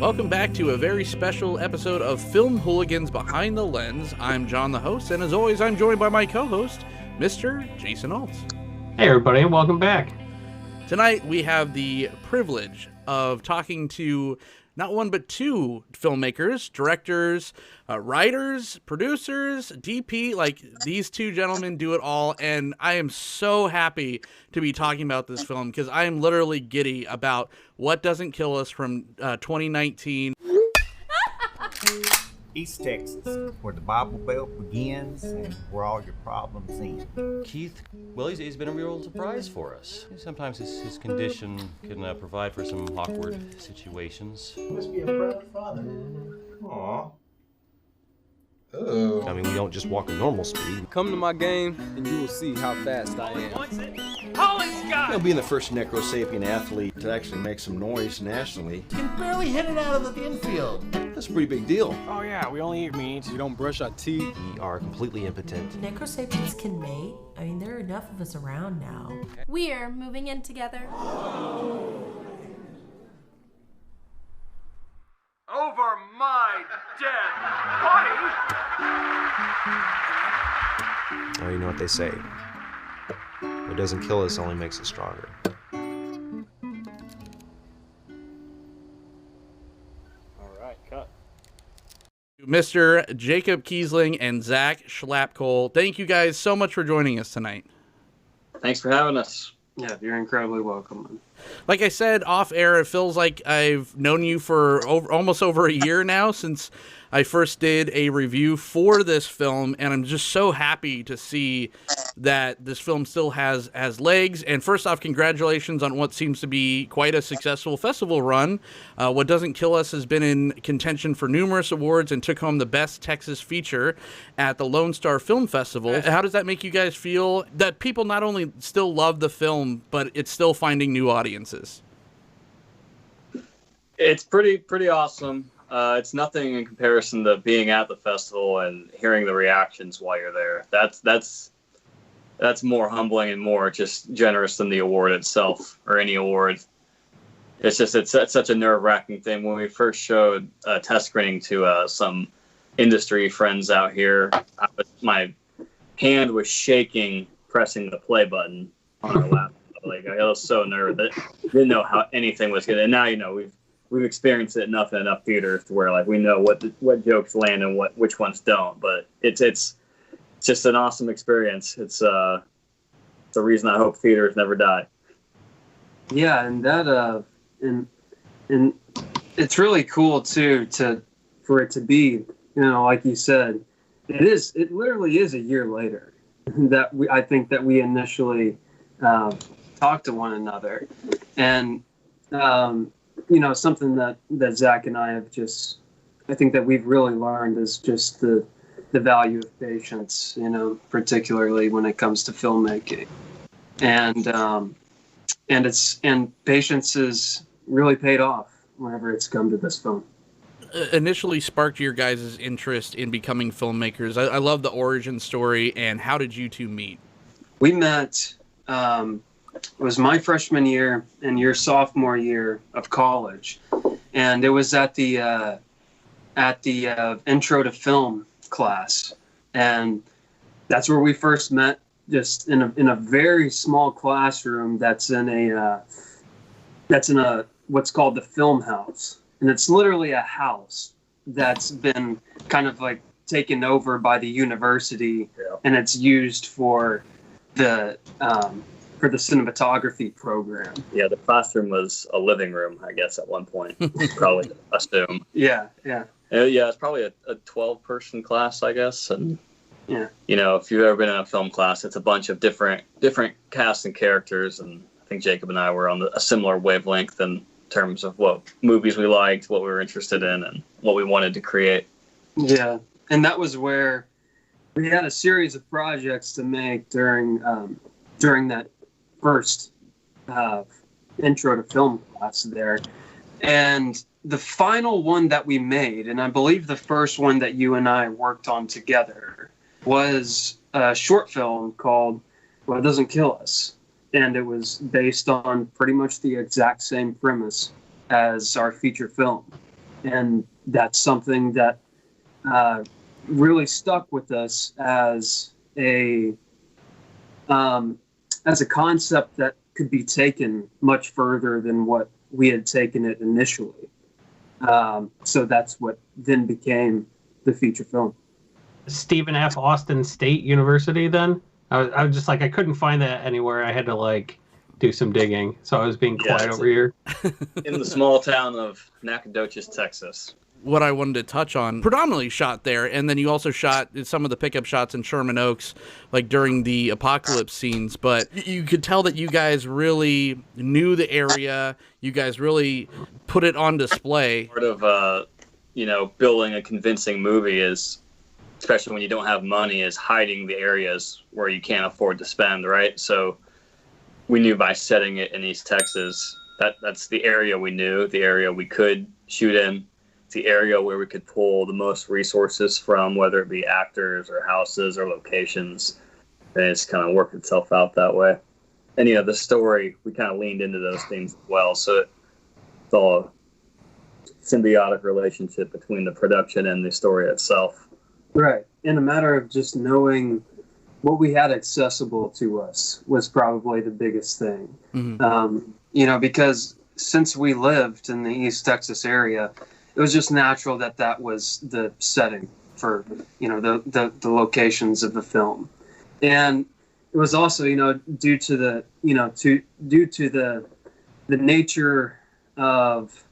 Welcome back to a very special episode of Film Hooligans Behind the Lens. I'm John, the host, and as always, I'm joined by my co-host, Mr. Jason Altz. Hey everybody, welcome back. Tonight, we have the privilege of talking to not one but two filmmakers, directors, writers, producers, DP. Like, these two gentlemen do it all, and I am so happy to be talking about this film because I am literally giddy about What Doesn't Kill Us from 2019. East Texas, where the Bible Belt begins and where all your problems end. Keith, well, he's been a real surprise for us. Sometimes his condition can provide for some awkward situations. You must be a proud father. Aw. Oh. I mean, we don't just walk at normal speed. Come to my game, and you will see how fast I am. Being the first necrosapien athlete to actually make some noise nationally, You can barely hit it out of the infield. that's a pretty big deal. Oh yeah, we only eat meat. We don't brush our teeth. We are completely impotent. Necrosapiens can mate. I mean, there are enough of us around now. We're moving in together. Over my dead body! Oh, you know what they say. What doesn't kill us only makes us stronger. Alright, cut. Mr. Jacob Kiesling and Zach Schlapkohl, thank you guys so much for joining us tonight. Thanks for having us. Yeah, you're incredibly welcome. Like I said off air, it feels like I've known you for almost over a year now since I first did a review for this film, and I'm just so happy to see that this film still has legs. And first off, congratulations on what seems to be quite a successful festival run. What Doesn't Kill Us has been in contention for numerous awards and took home the Best Texas Feature at the Lone Star Film Festival. How does that make you guys feel that people not only still love the film, but it's still finding new audiences? It's pretty awesome. It's nothing in comparison to being at the festival and hearing the reactions while you're there. That's more humbling and more just generous than the award itself or any award. It's such a nerve-wracking thing. When we first showed a test screening to some industry friends out here, my hand was shaking pressing the play button on our laptop. Like, I was so nervous that didn't know how anything was good. And now we've experienced it enough in enough theaters to where like we know what jokes land and which ones don't. But it's just an awesome experience. It's the reason I hope theaters never die. Yeah, and that and it's really cool too for it to be, like you said, it literally is a year later that I think that we initially talked to one another, and something that Zach and I have I think that we've really learned is just the value of patience, particularly when it comes to filmmaking. And patience is really paid off whenever it's come to this film. Initially sparked your guys' interest in becoming filmmakers. I love the origin story, and how did you two meet? We met, it was my freshman year and your sophomore year of college, and it was at the intro to film class, and that's where we first met. Just in a very small classroom that's in a what's called the film house, and it's literally a house that's been kind of like taken over by the university, and it's used for the cinematography program. Yeah, the classroom was a living room, I guess, at one point. Probably assume. Yeah. It's probably a 12-person class, I guess, and. Yeah. If you've ever been in a film class, it's a bunch of different casts and characters, and I think Jacob and I were on a similar wavelength in terms of what movies we liked, what we were interested in, and what we wanted to create. Yeah, and that was where we had a series of projects to make during that first intro to film class there, and the final one that we made, and I believe the first one that you and I worked on together, was a short film called What Doesn't Kill Us. And it was based on pretty much the exact same premise as our feature film. And that's something that really stuck with us as a concept that could be taken much further than what we had taken it initially. So that's what then became the feature film. Stephen F. Austin State University then? I was just like, I couldn't find that anywhere. I had to like do some digging. So I was being quiet over here. In the small town of Nacogdoches, Texas. What I wanted to touch on, predominantly shot there, and then you also shot some of the pickup shots in Sherman Oaks, like during the apocalypse scenes, but you could tell that you guys really knew the area, you guys really put it on display. Part of, building a convincing movie is, especially when you don't have money, is hiding the areas where you can't afford to spend, right? So we knew by setting it in East Texas, that's the area we knew, the area we could shoot in, the area where we could pull the most resources from, whether it be actors or houses or locations. And it's kind of worked itself out that way. And, the story, we kind of leaned into those things as well. So it's all a symbiotic relationship between the production and the story itself. Right. In a matter of just knowing what we had accessible to us was probably the biggest thing. Mm-hmm. Because since we lived in the East Texas area, it was just natural that was the setting for, the locations of the film. And it was also, due to the nature of,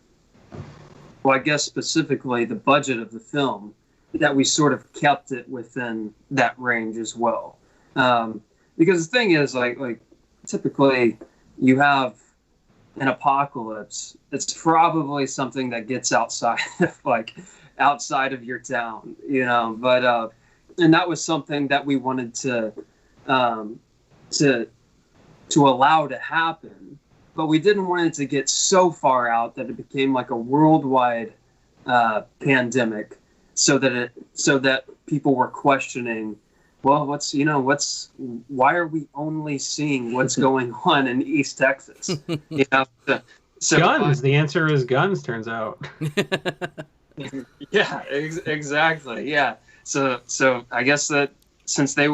well, I guess specifically the budget of the film, that we sort of kept it within that range as well. Because the thing is, like typically you have an apocalypse, it's probably something that gets outside of your town, but and that was something that we wanted to allow to happen, but we didn't want it to get so far out that it became like a worldwide pandemic, so that people were questioning, well, why are we only seeing what's going on in East Texas? So guns. The answer is guns, turns out. Yeah, exactly. Yeah. So I guess that since the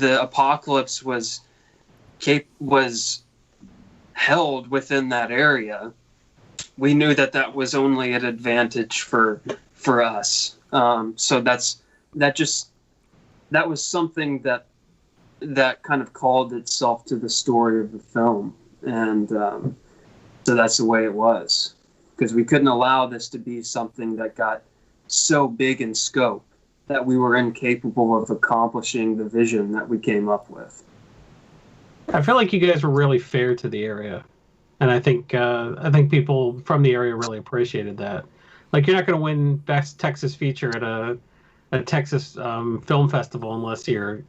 apocalypse was held within that area, we knew that was only an advantage for us. So that was something that kind of called itself to the story of the film. And so that's the way it was, because we couldn't allow this to be something that got so big in scope that we were incapable of accomplishing the vision that we came up with. I feel like you guys were really fair to the area, and I think people from the area really appreciated that. Like, you're not going to win Best Texas Feature at a Texas film festival unless you're,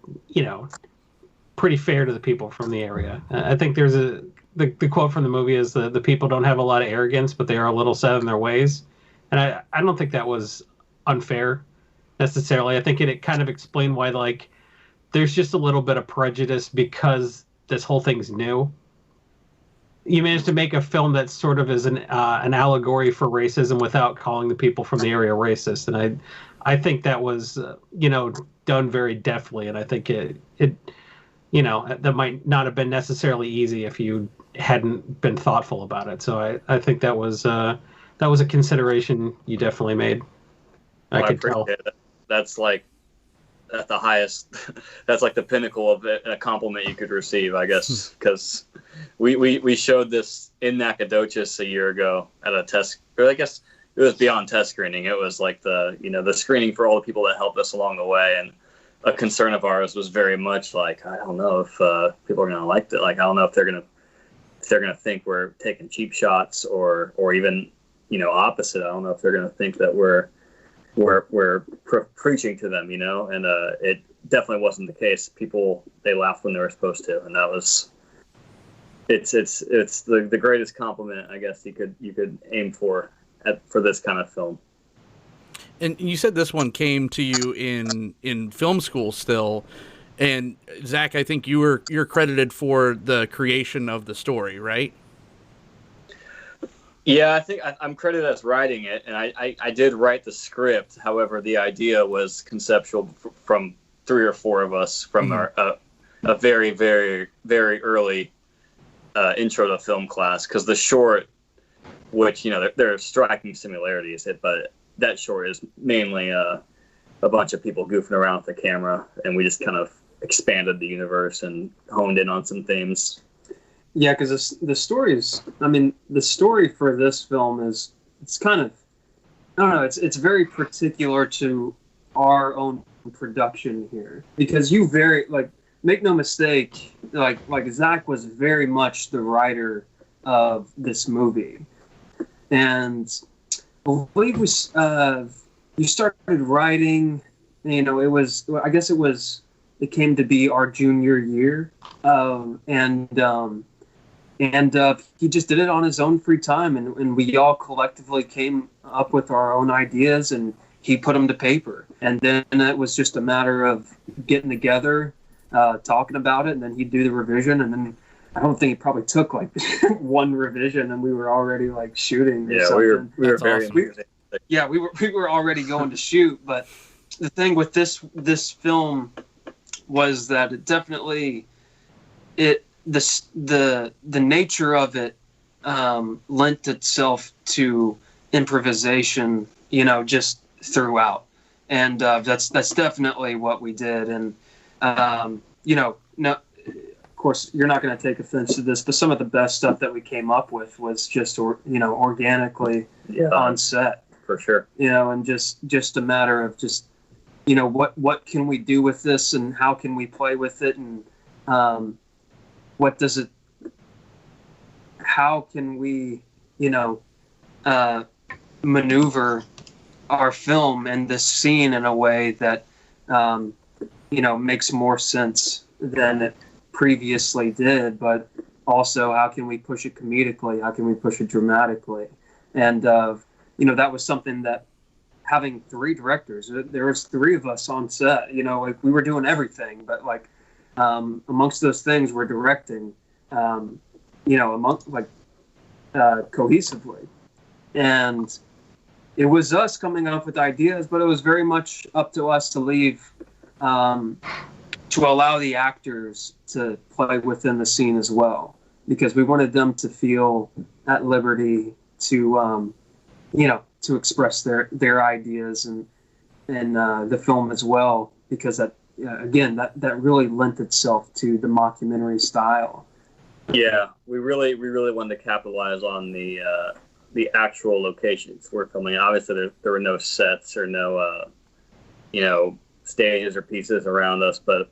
pretty fair to the people from the area. I think there's the quote from the movie is the people don't have a lot of arrogance, but they are a little set in their ways. And I don't think that was unfair necessarily. I think it kind of explained why, like, there's just a little bit of prejudice because this whole thing's new. You managed to make a film that sort of is an allegory for racism without calling the people from the area racist. And I think that was, done very deftly. And I think it that might not have been necessarily easy if you hadn't been thoughtful about it. So I think that was a consideration you definitely made. I could tell. That's like at the highest. That's like the pinnacle of a compliment you could receive, I guess, because we showed this in Nacogdoches a year ago at a test. Or I guess it was beyond test screening. It was like the screening for all the people that helped us along the way. And a concern of ours was very much like, I don't know if people are gonna like it. Like, I don't know if they're gonna think we're taking cheap shots or even opposite. I don't know if they're gonna think that we're preaching to them, and it definitely wasn't the case. People, they laughed when they were supposed to, and that was it's the greatest compliment I guess you could aim for this kind of film. And you said this one came to you in film school still, and Zach, I think you're credited for the creation of the story, right? Yeah, I think I'm credited as writing it, and I did write the script. However, the idea was conceptual from 3 or 4 of us from a very, very, very early intro to film class. Because the short, which, you know, there are striking similarities, but that short is mainly a bunch of people goofing around with the camera, and we just kind of expanded the universe and honed in on some themes. Yeah, because the story is, I mean, the story for this film is, it's kind of, I don't know, it's very particular to our own production here. Because you make no mistake, like Zach was very much the writer of this movie. And I believe you started writing, you know, it came to be our junior year. And he just did it on his own free time, and we all collectively came up with our own ideas, and he put them to paper. And then it was just a matter of getting together, talking about it, and then he'd do the revision. And then I don't think it probably took like one revision, and we were already like shooting. Or something. we were very awesome. we were already going to shoot. But the thing with this film was that it definitely the nature of it lent itself to improvisation, you know, just throughout, and that's definitely what we did. And you know, no, of course, you're not going to take offense to this, but some of the best stuff that we came up with was just organically on set, for sure. You know, and just a matter of just, you know, what can we do with this, and how can we play with it, and how can we, you know, maneuver our film and this scene in a way that, you know, makes more sense than it previously did, but also how can we push it comedically? How can we push it dramatically? And, you know, that was something that, having 3 directors, there was 3 of us on set, you know, like we were doing everything, but like, amongst those things we're directing, you know, cohesively. And it was us coming up with ideas, but it was very much up to us to leave, to allow the actors to play within the scene as well, because we wanted them to feel at liberty to, you know, to express their ideas and the film as well, because that, again, that really lent itself to the mockumentary style. Yeah, we really wanted to capitalize on the actual locations we're filming. Obviously, there were no sets or no, you know, stages or pieces around us, but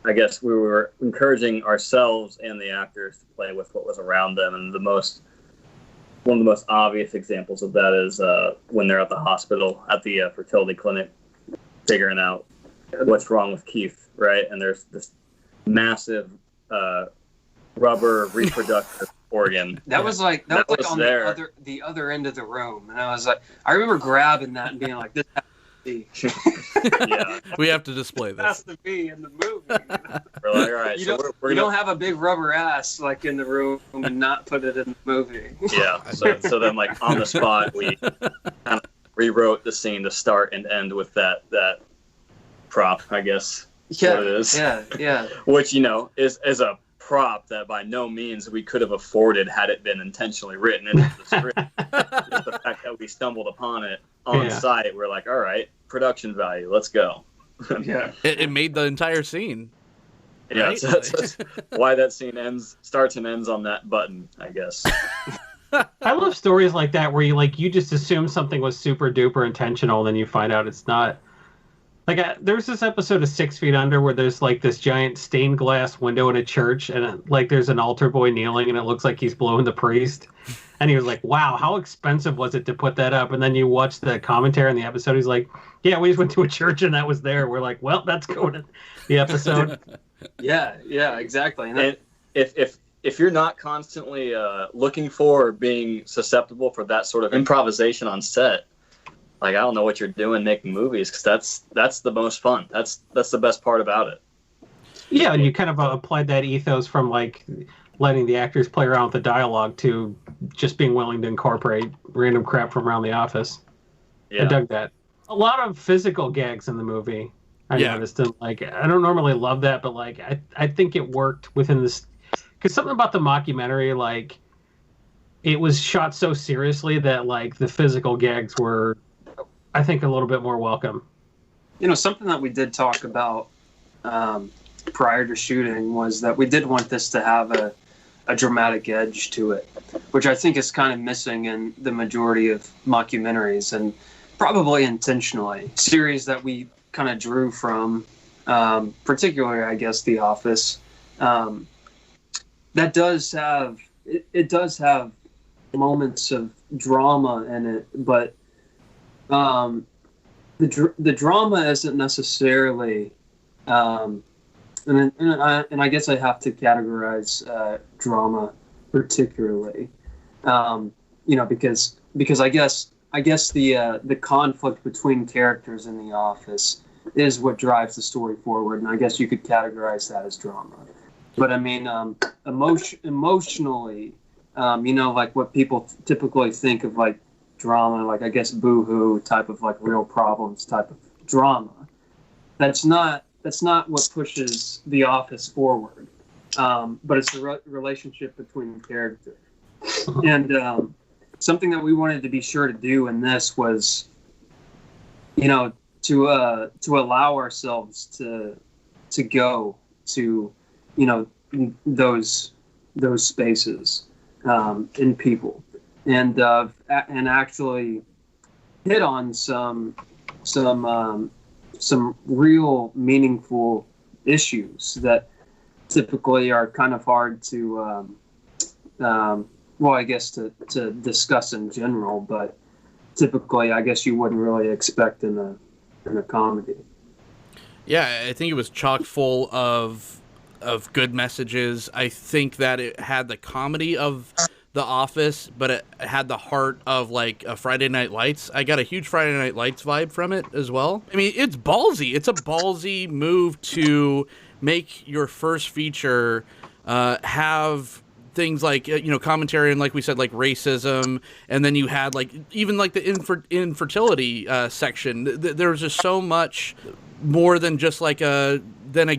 I guess we were encouraging ourselves and the actors to play with what was around them. And one of the most obvious examples of that is when they're at the hospital, at the fertility clinic, figuring out what's wrong with Keith, right? And there's this massive rubber reproductive organ. That was on the other end of the room, and I was like, I remember grabbing that and being like, "This has to be." Yeah, we have to display this. Has to be in the movie. We're like, all right, you don't have a big rubber ass like in the room and not put it in the movie. Yeah, so then like on the spot we kind of rewrote the scene to start and end with that prop, I guess. Yeah, what it is. Yeah. Which, you know, is a prop that by no means we could have afforded had it been intentionally written into the script. Just the fact that we stumbled upon it on site, we're like, all right, production value, let's go. Yeah, it made the entire scene. Yeah, right? that's why that scene starts and ends on that button, I guess. I love stories like that where you just assume something was super duper intentional, and then you find out it's not. Like, there's this episode of 6 Feet Under where there's, like, this giant stained glass window in a church, and, there's an altar boy kneeling, and it looks like he's blowing the priest. And he was like, wow, how expensive was it to put that up? And then you watch the commentary on the episode, he's like, yeah, we just went to a church, and that was there. We're like, well, that's going to the episode. Yeah, exactly. And if you're not constantly looking for or being susceptible for that sort of improvisation on set, like, I don't know what you're doing making movies, because that's the most fun. That's the best part about it. Yeah, and you kind of applied that ethos from like letting the actors play around with the dialogue to just being willing to incorporate random crap from around the office. Yeah. I dug that. A lot of physical gags in the movie. I noticed, and like I don't normally love that, but like I think it worked within this, because something about the mockumentary, like it was shot so seriously that like the physical gags were, I think, a little bit more welcome. You know, something that we did talk about prior to shooting was that we did want this to have a dramatic edge to it, which I think is kind of missing in the majority of mockumentaries, and probably intentionally. Series that we kind of drew from, particularly, I guess, The Office, that does have, it does have moments of drama in it, but the drama isn't necessarily, and I guess I have to categorize drama particularly, you know, because I guess the conflict between characters in The Office is what drives the story forward, and I guess you could categorize that as drama. But I mean, emotionally, you know, like what people typically think of like drama, like I guess Boo-hoo type of like real problems type of drama. That's not what pushes The Office forward. But it's the relationship between characters. And something that we wanted to be sure to do in this was, you know, to allow ourselves to go to, you know, those spaces in people, and actually hit on some real meaningful issues that typically are kind of hard to well, I guess to discuss in general, but typically I guess you wouldn't really expect in a comedy. Yeah, I think it was chock full of good messages. I think that it had the comedy of The Office, but it had the heart of like a Friday Night Lights. I got a huge Friday Night Lights vibe from it as well. I mean, it's ballsy. It's a ballsy move to make your first feature have things like, you know, commentary and, like we said, like racism, and then you had like even like the infertility section. There was just so much more than just like a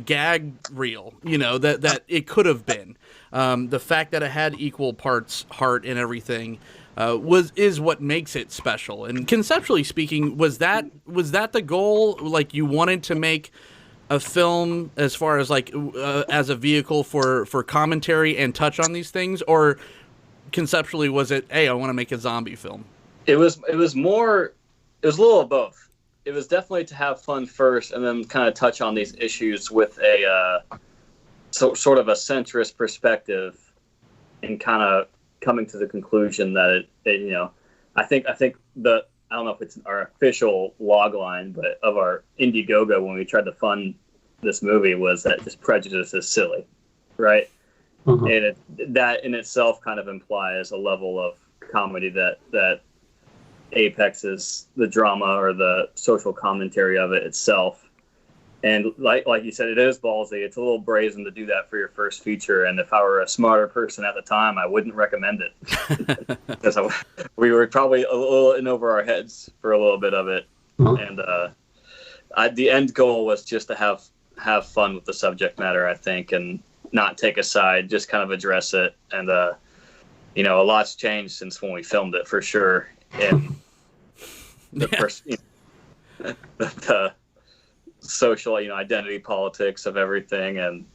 gag reel, you know, that it could have been. The fact that it had equal parts heart and everything is what makes it special. And conceptually speaking, was that the goal? Like, you wanted to make a film as far as like as a vehicle for commentary and touch on these things, or conceptually was it, hey, I want to make a zombie film? It was a little of both. It was definitely to have fun first, and then kind of touch on these issues with a sort of a centrist perspective, and kind of coming to the conclusion that it you know, I think I don't know if it's our official log line, but of our Indiegogo when we tried to fund this movie was that just prejudice is silly, right? Mm-hmm. And that in itself kind of implies a level of comedy that apexes the drama or the social commentary of it itself. And like you said, it is ballsy. It's a little brazen to do that for your first feature. And if I were a smarter person at the time, I wouldn't recommend it. Because we were probably a little in over our heads for a little bit of it. And the end goal was just to have fun with the subject matter, I think, and not take a side, just kind of address it. And, you know, a lot's changed since when we filmed it, for sure. And the social, you know, identity politics of everything,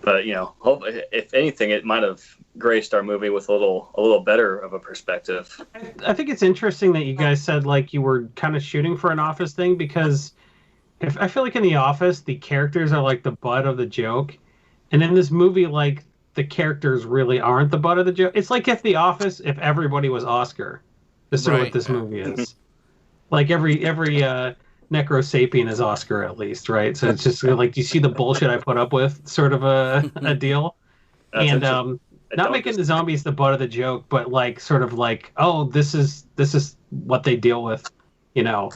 but you know, hopefully, if anything, it might have graced our movie with a little better of a perspective. I think it's interesting that you guys said like you were kind of shooting for an Office thing, because I feel like in The Office the characters are like the butt of the joke, and in this movie like the characters really aren't the butt of the joke. It's like if The Office, if everybody was Oscar. This is sort of what this movie is. Like every Necro Sapien is Oscar, at least, right? So it's just like, do you see the bullshit I put up with, sort of a deal? And not making the zombies the butt of the joke, but like sort of like, oh, this is what they deal with, you know.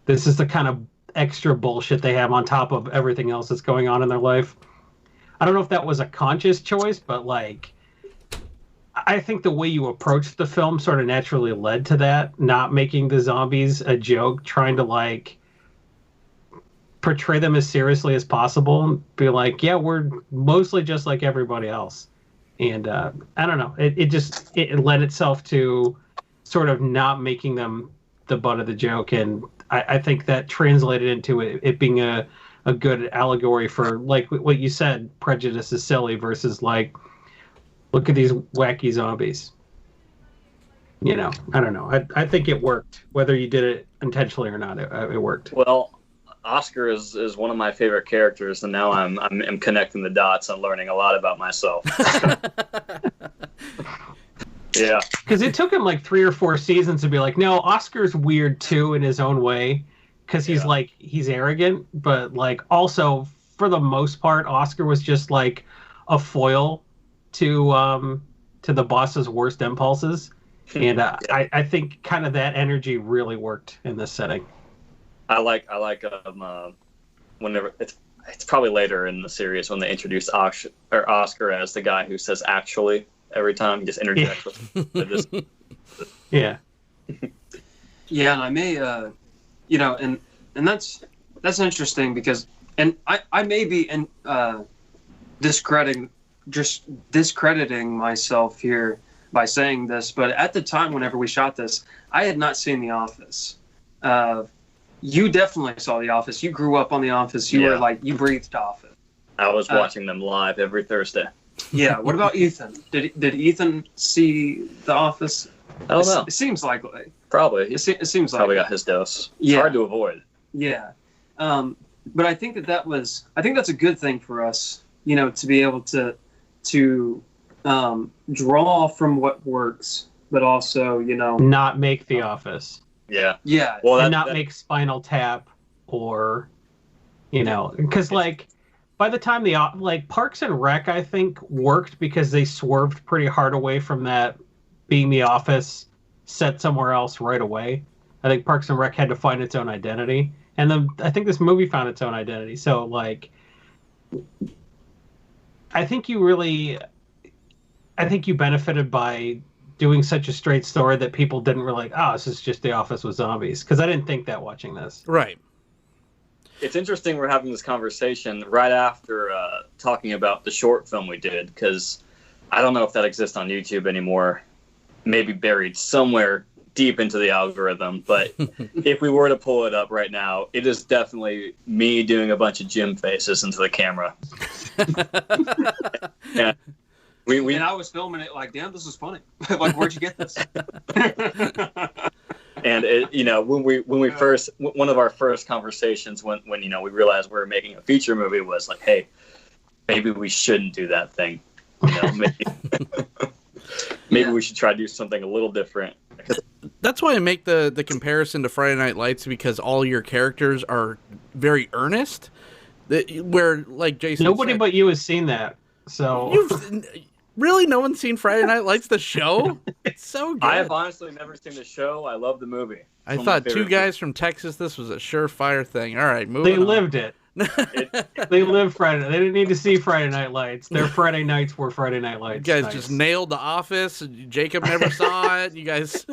This is the kind of extra bullshit they have on top of everything else that's going on in their life. I don't know if that was a conscious choice, but like, I think the way you approached the film sort of naturally led to that, not making the zombies a joke, trying to like portray them as seriously as possible, be like, yeah, we're mostly just like everybody else. And I don't know, it led itself to sort of not making them the butt of the joke, and I think that translated into it being a good allegory for, like what you said, prejudice is silly versus like, look at these wacky zombies. You know, I don't know. I think it worked, whether you did it intentionally or not. It worked. Well, Oscar is one of my favorite characters, and now I'm connecting the dots and learning a lot about myself. Yeah, because it took him like 3 or 4 seasons to be like, no, Oscar's weird too in his own way, because he's like, he's arrogant, but like also for the most part, Oscar was just like a foil to the boss's worst impulses, and I think kind of that energy really worked in this setting. I like whenever it's probably later in the series when they introduce Oscar as the guy who says actually every time, he just interjects with yeah. Yeah, and I may you know, and that's interesting because, and I may be discrediting myself here by saying this, but at the time whenever we shot this, I had not seen The Office. You definitely saw The Office. You grew up on The Office. You were like, you breathed Office. I was watching them live every Thursday. Yeah. What about Ethan? Did Ethan see The Office? I don't know. It seems likely. Probably. It seems like probably got his dose. Yeah. It's hard to avoid. Yeah. But I think that's a good thing for us, you know, to be able to draw from what works, but also, you know, not make The Office. Yeah. Yeah. Well, and not make Spinal Tap or, you know, because like by the time like Parks and Rec, I think worked because they swerved pretty hard away from that being The Office set somewhere else right away. I think Parks and Rec had to find its own identity, and then I think this movie found its own identity. So like, I think you benefited by doing such a straight story that people didn't really like, oh, this is just The Office with zombies, because I didn't think that watching this. Right. It's interesting we're having this conversation right after talking about the short film we did, because I don't know if that exists on YouTube anymore. Maybe buried somewhere deep into the algorithm, but if we were to pull it up right now, it is definitely me doing a bunch of Jim faces into the camera. Yeah. And I was filming it like, damn, this is funny. Like, where'd you get this? And it, you know, when we first, one of our first conversations when you know we realized we were making a feature movie was like, hey, maybe we shouldn't do that thing. You know, maybe we should try to do something a little different. That's why I make the comparison to Friday Night Lights, because all your characters are very earnest. Where, like Jason nobody said, but you has seen that. So really, no one's seen Friday Night Lights, the show? It's so good. I have honestly never seen the show. I love the movie. I thought two guys from Texas, this was a surefire thing. All right, moving on. They lived it. They lived Friday. They didn't need to see Friday Night Lights. Their Friday nights were Friday Night Lights. You guys just nailed The Office. Jacob never saw it. You guys...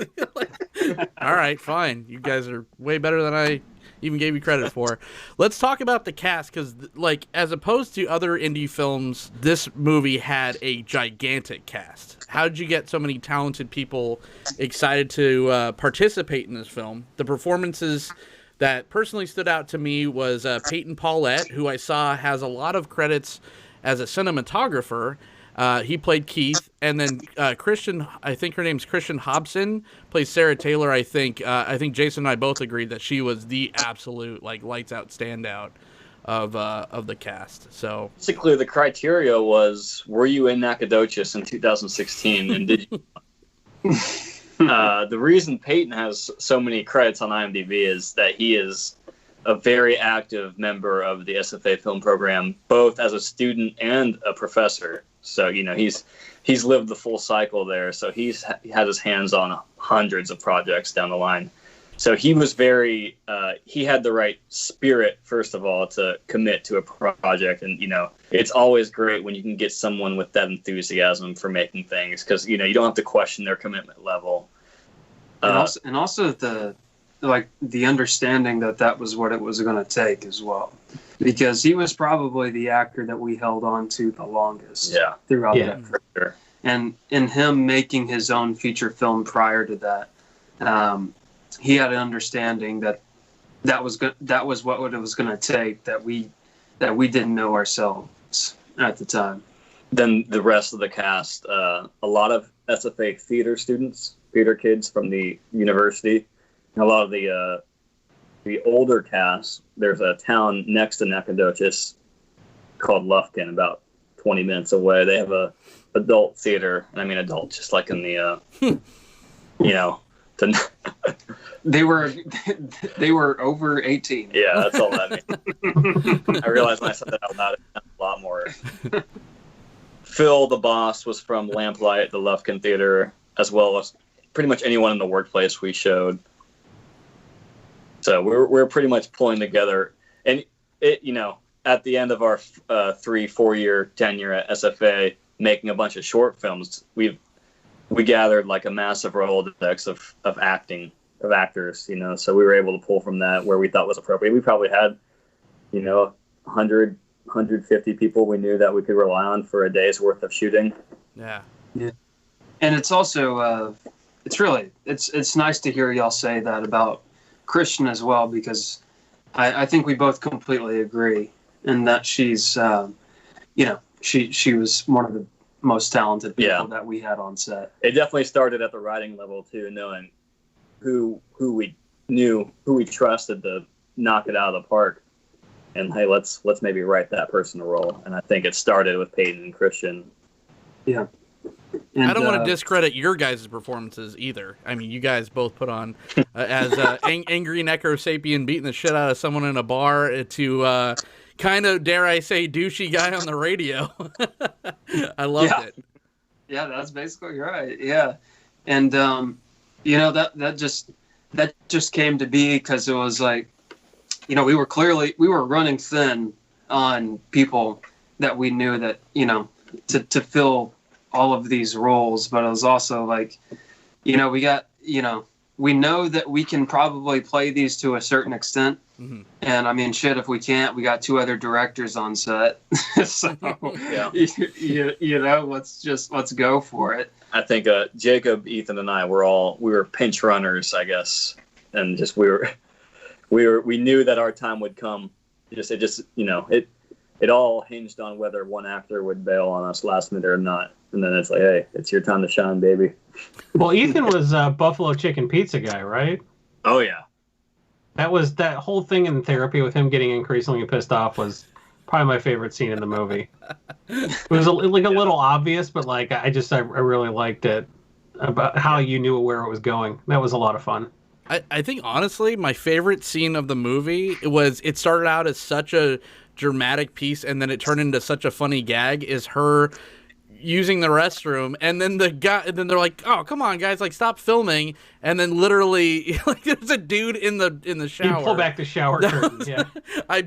All right, fine. You guys are way better than I even gave you credit for. Let's talk about the cast, because, like, as opposed to other indie films, this movie had a gigantic cast. How did you get so many talented people excited to participate in this film? The performances that personally stood out to me was Peyton Paulette, who I saw has a lot of credits as a cinematographer. He played Keith, and then Christian, I think her name's Christian Hobson, plays Sarah Taylor. I think Jason and I both agreed that she was the absolute, like, lights out standout of the cast. So basically, the criteria was: were you in Nacogdoches in 2016, and did you? The reason Peyton has so many credits on IMDb is that he is a very active member of the SFA film program, both as a student and a professor. So, you know, he's lived the full cycle there. So he had his hands on hundreds of projects down the line. So he was very, he had the right spirit, first of all, to commit to a project. And, it's always great when you can get someone with that enthusiasm for making things, because, you don't have to question their commitment level. And also the understanding that was what it was going to take as well. Because he was probably the actor that we held on to the longest throughout that career. And in him making his own feature film prior to that, he had an understanding that was what it was going to take that we didn't know ourselves at the time. Then the rest of the cast, a lot of SFA theater students, theater kids from the university, and a lot of the older cast. There's a town next to Nacogdoches called Lufkin, about 20 minutes away. They have a adult theater, and I mean adult, just like in the They were over 18. Yeah, that's all that means. I realized when I said that out loud, it meant a lot more. Phil, the boss, was from Lamplight, the Lufkin Theater, as well as pretty much anyone in the workplace we showed. So we're pretty much pulling together, and it at the end of our 3-4 year tenure at SFA, making a bunch of short films, we gathered like a massive Rolodex of actors, so we were able to pull from that where we thought was appropriate. We probably had, 100, 150 people we knew that we could rely on for a day's worth of shooting. Yeah. And it's also, it's nice to hear y'all say that about Christian as well, because I think we both completely agree in that she's, she was one of the most talented people that we had on set. It definitely started at the writing level too, knowing who we knew, who we trusted to knock it out of the park, and hey, let's maybe write that person a role. And I think it started with Peyton and Christian. Yeah. And, I don't want to discredit your guys' performances either. I mean, you guys both put on as angry necrosapien beating the shit out of someone in a bar to kind of, dare I say, douchey guy on the radio. I loved it. Yeah, that's basically right. Yeah. And, that just came to be because it was like, we were running thin on people that we knew that, to fill all of these roles, but it was also like, we know that we can probably play these to a certain extent. Mm-hmm. And I mean, shit, if we can't, we got 2 other directors on set. So, let's go for it. I think Jacob, Ethan, and I we were pinch runners, I guess, and just we knew that our time would come. It all hinged on whether one actor would bail on us last minute or not, and then it's like, hey, it's your time to shine, baby. Well, Ethan was Buffalo Chicken Pizza guy, right? Oh yeah. That whole thing in therapy with him getting increasingly pissed off was probably my favorite scene in the movie. It was a little obvious, but I really liked it about how you knew where it was going. That was a lot of fun. I think honestly, my favorite scene of the movie it started out as such a dramatic piece, and then it turned into such a funny gag. Is her using the restroom, and then they're like, "Oh, come on, guys! Stop filming!" And then literally, there's a dude in the shower. You pull back the shower curtain. Yeah, I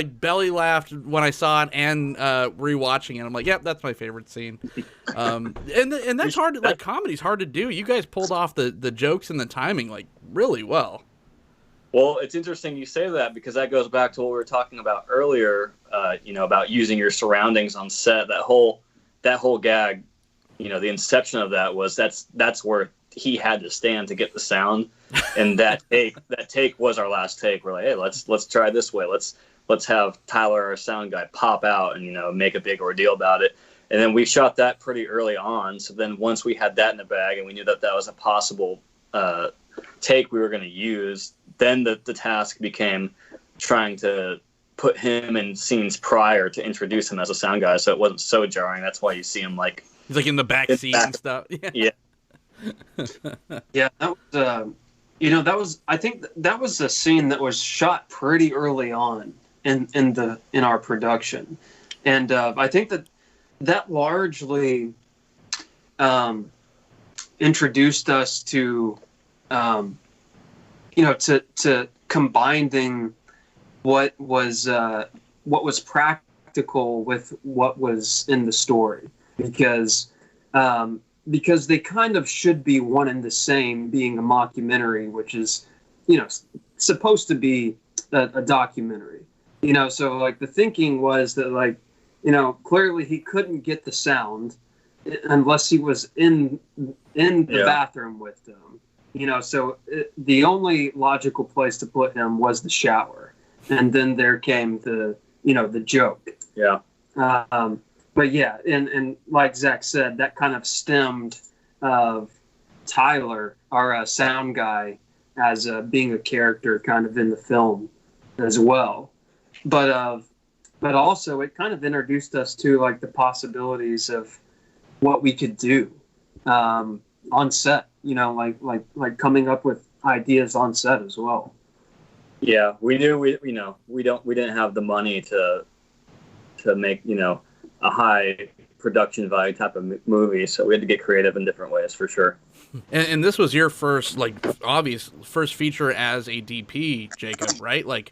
belly laughed when I saw it and rewatching it. I'm like, "Yep, that's my favorite scene." And that's hard. Comedy's hard to do. You guys pulled off the jokes and the timing really well. Well, it's interesting you say that, because that goes back to what we were talking about earlier. About using your surroundings on set. That whole gag, the inception of that was that's where he had to stand to get the sound, and that take was our last take. We're like, hey, let's try this way. Let's have Tyler, our sound guy, pop out and make a big ordeal about it. And then we shot that pretty early on. So then once we had that in the bag and we knew that was a possible take we were going to use, then the task became trying to put him in scenes prior to introduce him as a sound guy, so it wasn't so jarring. That's why you see him he's in the back seat and stuff. Yeah. Yeah, that was I think that was a scene that was shot pretty early on in our production, and I think that largely introduced us to to combining what was practical with what was in the story, because they kind of should be one and the same, being a mockumentary, which is supposed to be a documentary. So like the thinking was that, like, clearly he couldn't get the sound unless he was in the bathroom with them. So the only logical place to put him was the shower, and then there came the joke. Yeah. But yeah, and like Zach said, that kind of stemmed of Tyler, our sound guy, as being a character kind of in the film as well. But also it kind of introduced us to like the possibilities of what we could do on set. Like coming up with ideas on set as well. Yeah, we knew we didn't have the money to make a high production value type of movie, so we had to get creative in different ways for sure. And this was your first, like, obvious first feature as a DP, Jacob, right? Like,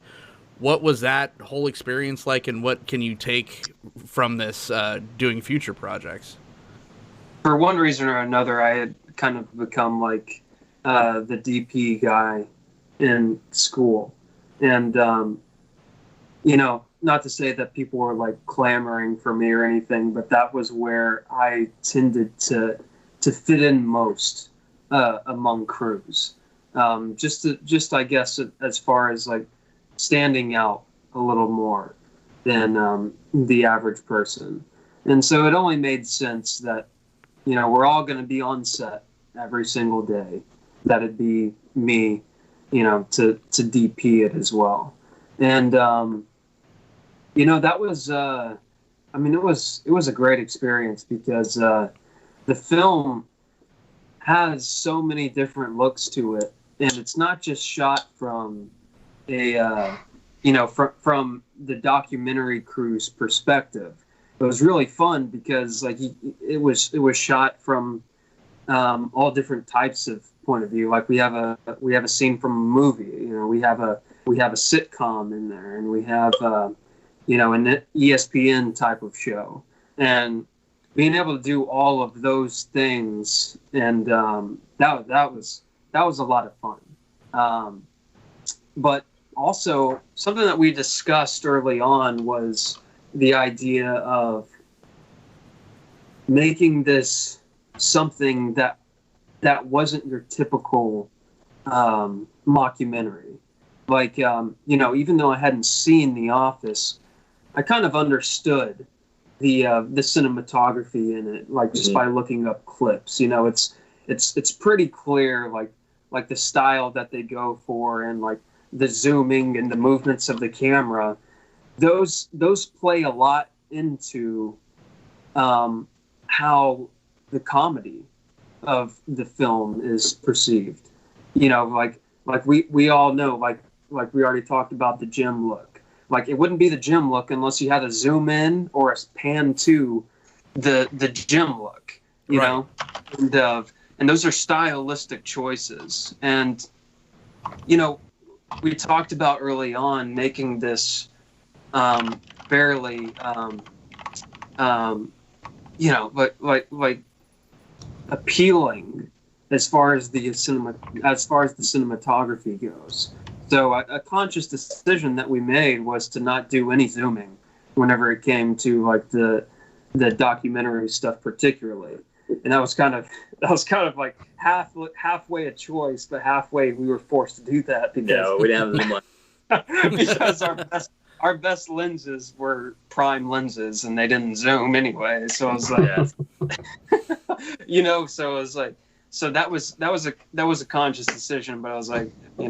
what was that whole experience like, and what can you take from this doing future projects? For one reason or another, I had kind of become like the DP guy in school, and not to say that people were like clamoring for me or anything, but that was where I tended to fit in most among crews. Just I guess as far as like standing out a little more than the average person. And so it only made sense that, we're all going to be on set every single day. That'd be me, to DP it as well. And, that was, it was a great experience, because the film has so many different looks to it, and it's not just shot from from the documentary crew's perspective. It was really fun because like it was shot from all different types of point of view. Like we have a scene from a movie, we have a sitcom in there, and we have an ESPN type of show, and being able to do all of those things, and that was a lot of fun. But also something that we discussed early on was the idea of making this something that wasn't your typical mockumentary. Like, even though I hadn't seen The Office, I kind of understood the cinematography in it, like just by looking up clips. It's pretty clear, like the style that they go for, and like the zooming and the movements of the camera. Those play a lot into how the comedy of the film is perceived. Like we all know, like we already talked about the gym look. Like it wouldn't be the gym look unless you had a zoom in or a pan to the gym look, you know? And those are stylistic choices. And, we talked about early on making this fairly, like appealing as far as the cinematography goes. So a conscious decision that we made was to not do any zooming whenever it came to like the documentary stuff particularly. And that was kind of like halfway a choice, but halfway we were forced to do that because we didn't have the money. Because our best lenses were prime lenses and they didn't zoom anyway. So I was like, so it was like, so that was a conscious decision, but I was like, we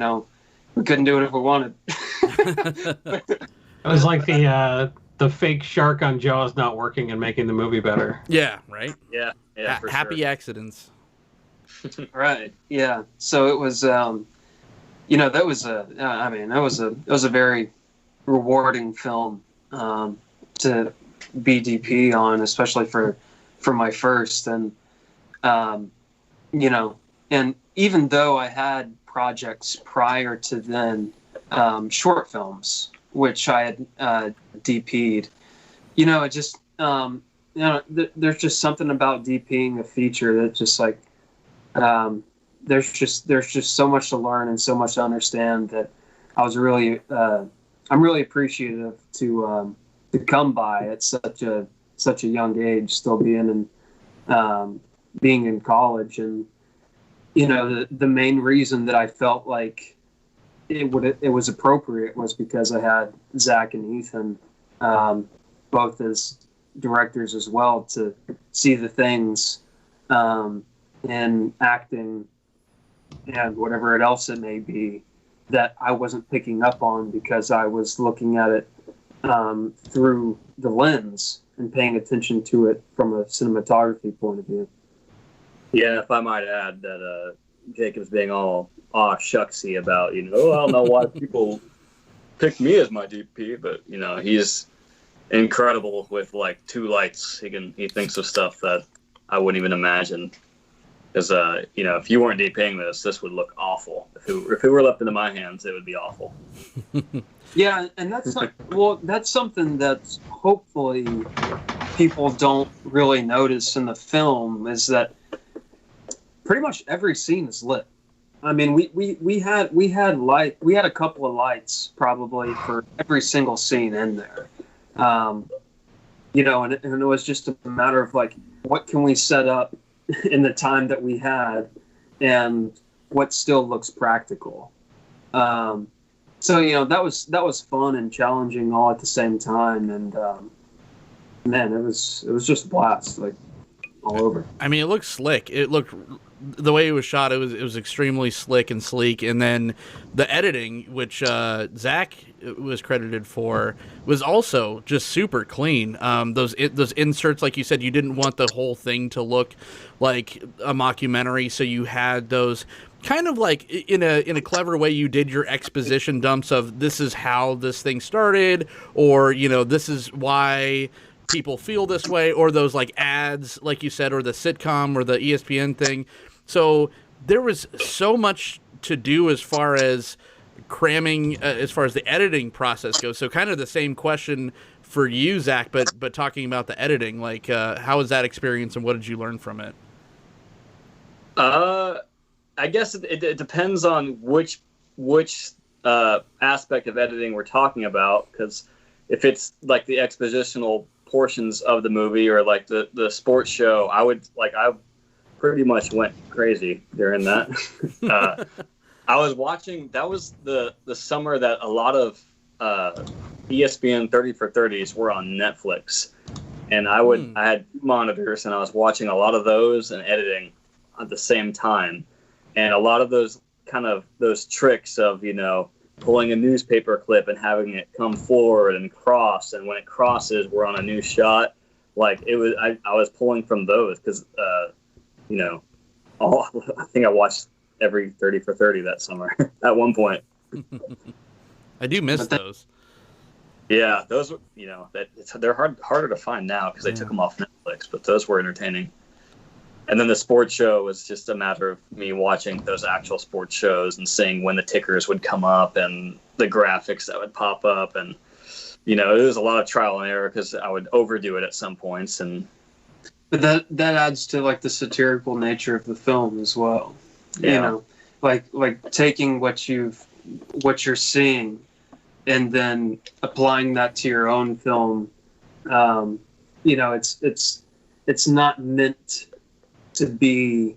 couldn't do it if we wanted. It was like the fake shark on Jaws not working and making the movie better. Yeah, right? Yeah, for happy sure. accidents. Right, yeah. So it was, that was a very rewarding film to be DP on, especially for my first. And, and even though I had projects prior to then, short films, which I had DP'd. You know, it just, there's just something about DPing a feature that just like, there's just so much to learn and so much to understand that I was really, I'm really appreciative to come by at such a young age, still being in college. And you know, the main reason that I felt like it was appropriate was because I had Zach and Ethan, both as directors as well, to see the things in acting and whatever else it may be that I wasn't picking up on because I was looking at it through the lens and paying attention to it from a cinematography point of view. Yeah, if I might add that Jacob's being all shucksy about, I don't know why people pick me as my DP, but he's incredible with like 2 lights. He thinks of stuff that I wouldn't even imagine. Because if you weren't DPing this would look awful. If it were left into my hands, it would be awful. Yeah, and that's something that hopefully people don't really notice in the film, is that pretty much every scene is lit. I mean, we had a couple of lights probably for every single scene in there. And it was just a matter of like, what can we set up in the time that we had and what still looks practical. So that was fun and challenging all at the same time, and man, it was just a blast, like all over. I mean, it looked slick. The way it was shot, it was extremely slick and sleek. And then the editing, which Zach was credited for, was also just super clean. Those inserts, like you said, you didn't want the whole thing to look like a mockumentary, so you had those kind of like in a clever way. You did your exposition dumps of this is how this thing started, or this is why people feel this way, or those like ads, like you said, or the sitcom or the ESPN thing. So there was so much to do as far as cramming, as far as the editing process goes. So kind of the same question for you, Zach, but talking about the editing, like how was that experience and what did you learn from it? I guess it depends on which aspect of editing we're talking about, because if it's like the expositional portions of the movie or like the sports show, I pretty much went crazy during that. I was watching, that was the summer that a lot of ESPN 30 for 30s were on Netflix, and I had 2 monitors and I was watching a lot of those and editing at the same time. And a lot of those tricks of, pulling a newspaper clip and having it come forward and cross, and when it crosses, we're on a new shot. Like it was, I was pulling from those because, I think I watched every 30 for 30 that summer at one point. I do miss those. Yeah, those, they're harder to find now because they took them off Netflix, but those were entertaining. And then the sports show was just a matter of me watching those actual sports shows and seeing when the tickers would come up and the graphics that would pop up. And, it was a lot of trial and error because I would overdo it at some points. But that adds to like the satirical nature of the film as well. Yeah. Like taking what you're seeing and then applying that to your own film. It's not meant to be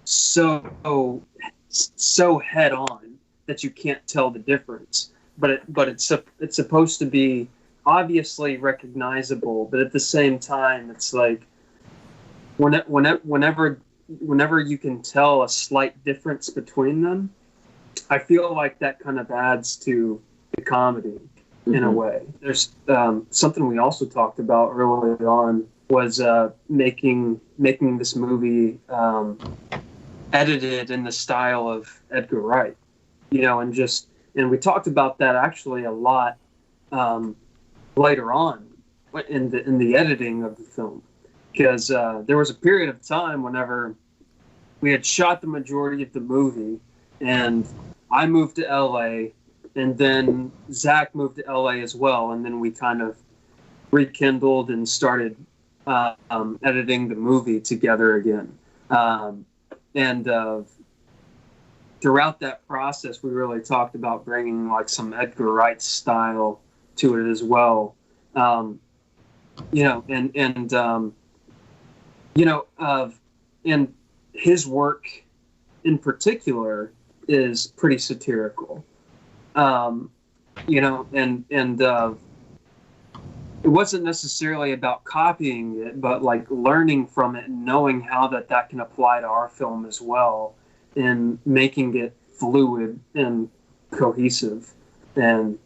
so head on that you can't tell the difference, but it's supposed to be obviously recognizable, but at the same time, it's like whenever you can tell a slight difference between them, I feel like that kind of adds to the comedy in a way. There's something we also talked about early on was making this movie edited in the style of Edgar Wright, and we talked about that actually a lot later on in the editing of the film, because there was a period of time whenever we had shot the majority of the movie, and I moved to LA, and then Zach moved to LA as well, and then we kind of rekindled and started editing the movie together again. And throughout that process, we really talked about bringing like some Edgar Wright style to it as well. And his work in particular is pretty satirical. It wasn't necessarily about copying it, but like learning from it and knowing how that can apply to our film as well, and making it fluid and cohesive. And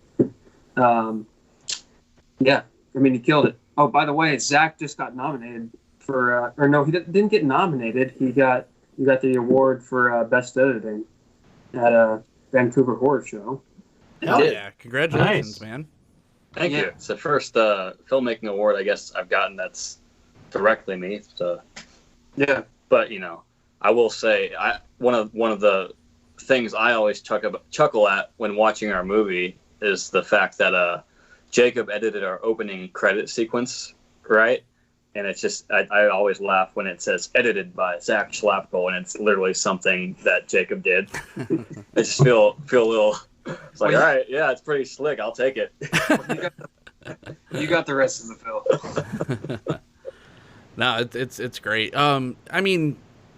he killed it. Oh, by the way, Zach just got nominated for, he didn't get nominated. He got the award for best editing at a Vancouver Horror Show. Hell yeah! Congratulations, Nice. man. Thank you. It's the first filmmaking award I guess I've gotten that's directly me. So. Yeah. But I will say, one of the things I always chuckle at when watching our movie is the fact that Jacob edited our opening credit sequence, right? And it's just I always laugh when it says edited by Zach Schlapkohl, and it's literally something that Jacob did. I just feel a little. It's like, all right, yeah, it's pretty slick. I'll take it. You got the rest of the film. No, it's great.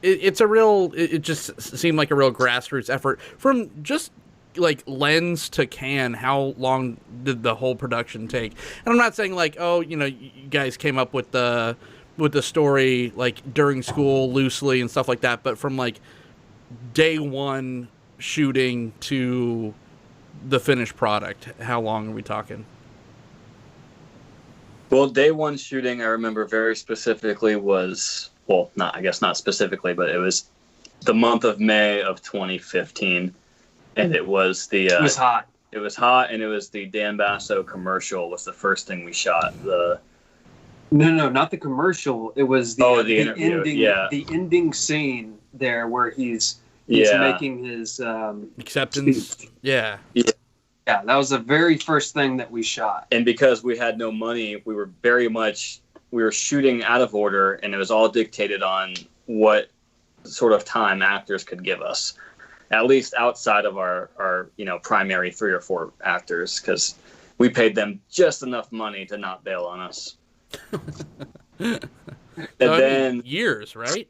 It just seemed like a real grassroots effort from just like lens to can. How long did the whole production take? And I'm not saying like, you guys came up with the story like during school loosely and stuff like that, but from like day one shooting to the finished product, how long are we talking? Well, day one shooting, I remember very specifically was, not specifically, but it was the month of May of 2015, and it was it was hot. It was hot, and it was the Dan Basso commercial was the first thing we shot. No, not the commercial. It was the ending. Yeah. The ending scene there where he's making his acceptance. speech. Yeah, that was the very first thing that we shot. And because we had no money, we were shooting out of order, and it was all dictated on what sort of time actors could give us, at least outside of our primary 3 or 4 actors, because we paid them just enough money to not bail on us. And then years, right?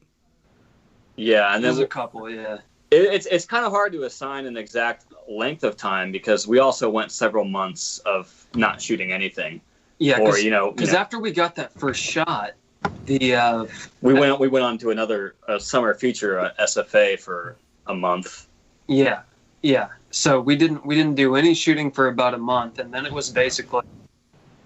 Yeah, and There's then a couple, yeah. It's kind of hard to assign an exact length of time because we also went several months of not shooting anything. Yeah, because after we got that first shot, we went on to another summer feature SFA for a month. Yeah. So we didn't do any shooting for about a month, and then it was basically,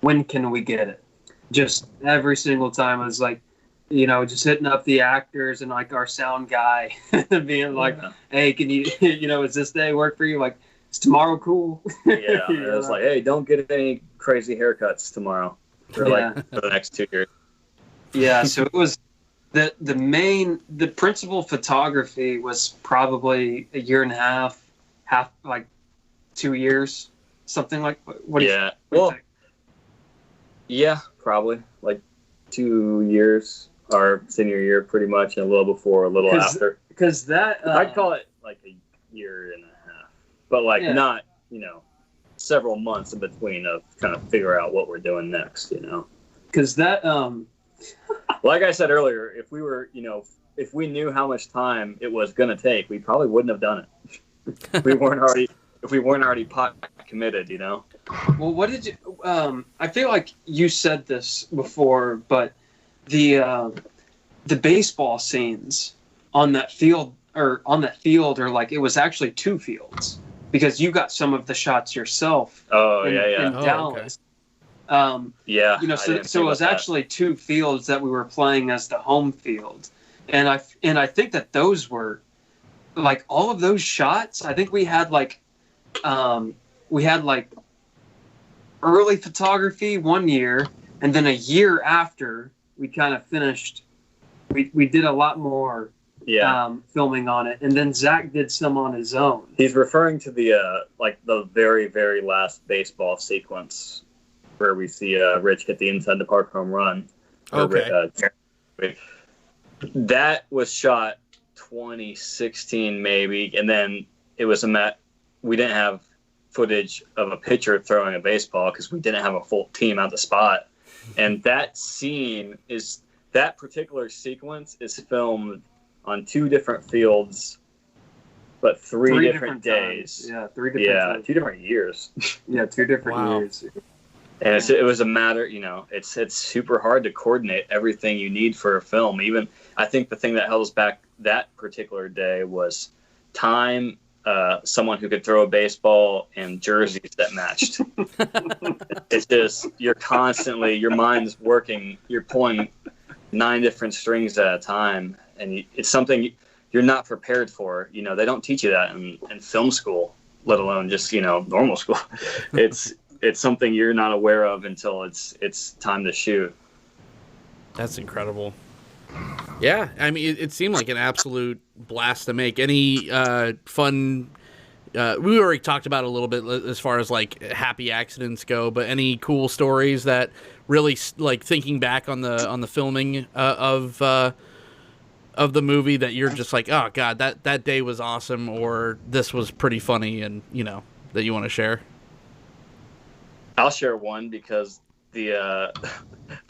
when can we get it? Just every single time I was like, just hitting up the actors and like our sound guy, being like, hey, can you, is this day work for you? Like, is tomorrow cool? Yeah, it was like, hey, don't get any crazy haircuts tomorrow for the next 2 years. Yeah, so it was the principal photography was probably a year and a half, like 2 years, something like. What do you think? Yeah, probably like 2 years. Our senior year, pretty much, and a little before, a little after. Because that I'd call it like a year and a half, but not several months in between of trying to figure out what we're doing next. Because that like I said earlier, if we were if we knew how much time it was gonna take, we probably wouldn't have done it. if we weren't already pot committed. Well, what did you? I feel like you said this before, but the baseball scenes on that field are like, it was actually 2 fields because you got some of the shots yourself. In Dallas. Okay. So it was actually 2 fields that we were playing as the home field, and I think that those were like all of those shots. I think we had like early photography 1 year, and then a year after we kind of finished, we did a lot more filming on it, and then Zach did some on his own. He's referring to the the very, very last baseball sequence where we see Rich hit the inside the park home run. Okay. That was shot 2016 maybe, and then it was we didn't have footage of a pitcher throwing a baseball because we didn't have a full team at the spot. And that particular sequence is filmed on 2 different fields, but 3 different days. Yeah, 3 different 2 different years. Yeah, 2 different years. And it was a matter, it's super hard to coordinate everything you need for a film. Even I think the thing that held us back that particular day was time, someone who could throw a baseball, and jerseys that matched. It's just, you're constantly, your mind's working, you're pulling 9 different strings at a time, and it's something you're not prepared for. They don't teach you that in film school, let alone just, normal school. It's something you're not aware of until it's time to shoot. That's incredible. Yeah, I mean, it seemed like an absolute blast to make. Any fun? We already talked about it a little bit as far as like happy accidents go, but any cool stories that really, like, thinking back on the filming of the movie that you're just like, oh god, that day was awesome, or this was pretty funny, and that you want to share. I'll share one because the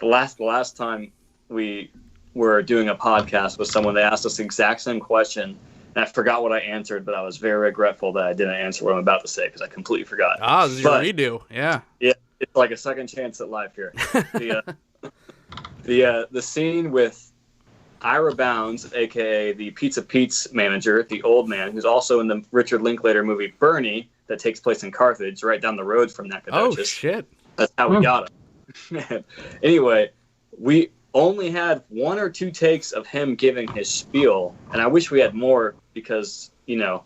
last time we were doing a podcast with someone, they asked us the exact same question, and I forgot what I answered, but I was very regretful that I didn't answer what I'm about to say because I completely forgot. Ah, this is your redo. Yeah, it's like a second chance at life here. The scene with Ira Bounds, aka the Pizza Pete's manager, the old man, who's also in the Richard Linklater movie Bernie, that takes place in Carthage, right down the road from Nacogdoches. Oh shit! That's how we got him. Anyway, we only had 1 or 2 takes of him giving his spiel, and I wish we had more because the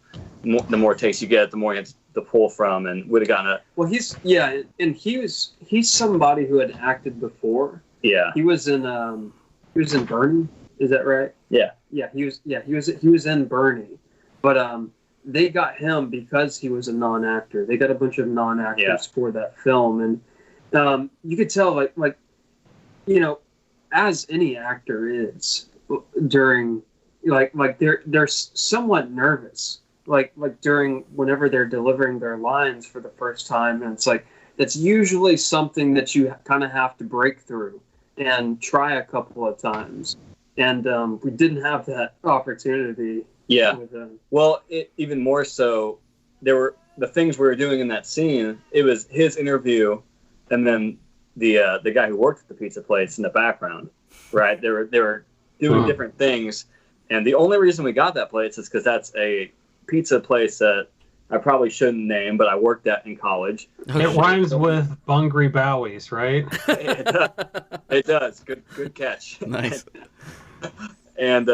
more takes you get, the more you have to pull from, and would have gotten a. Well, he's somebody who had acted before. Yeah, he was in Bernie. Is that right? Yeah. Yeah, he was in Bernie, but they got him because he was a non-actor. They got a bunch of non-actors for that film, and you could tell, like as any actor is during, like they're somewhat nervous, like during whenever they're delivering their lines for the first time, and it's like it's usually something that you kind of have to break through and try a couple of times, and we didn't have that opportunity. Yeah. Well, even more so, there were the things we were doing in that scene. It was his interview, and then the guy who worked at the pizza place in the background, right? They were doing different things, and the only reason we got that place is because that's a pizza place that I probably shouldn't name, but I worked at in college. It rhymes with Bungry Bowies, right? It does. Good catch. Nice. And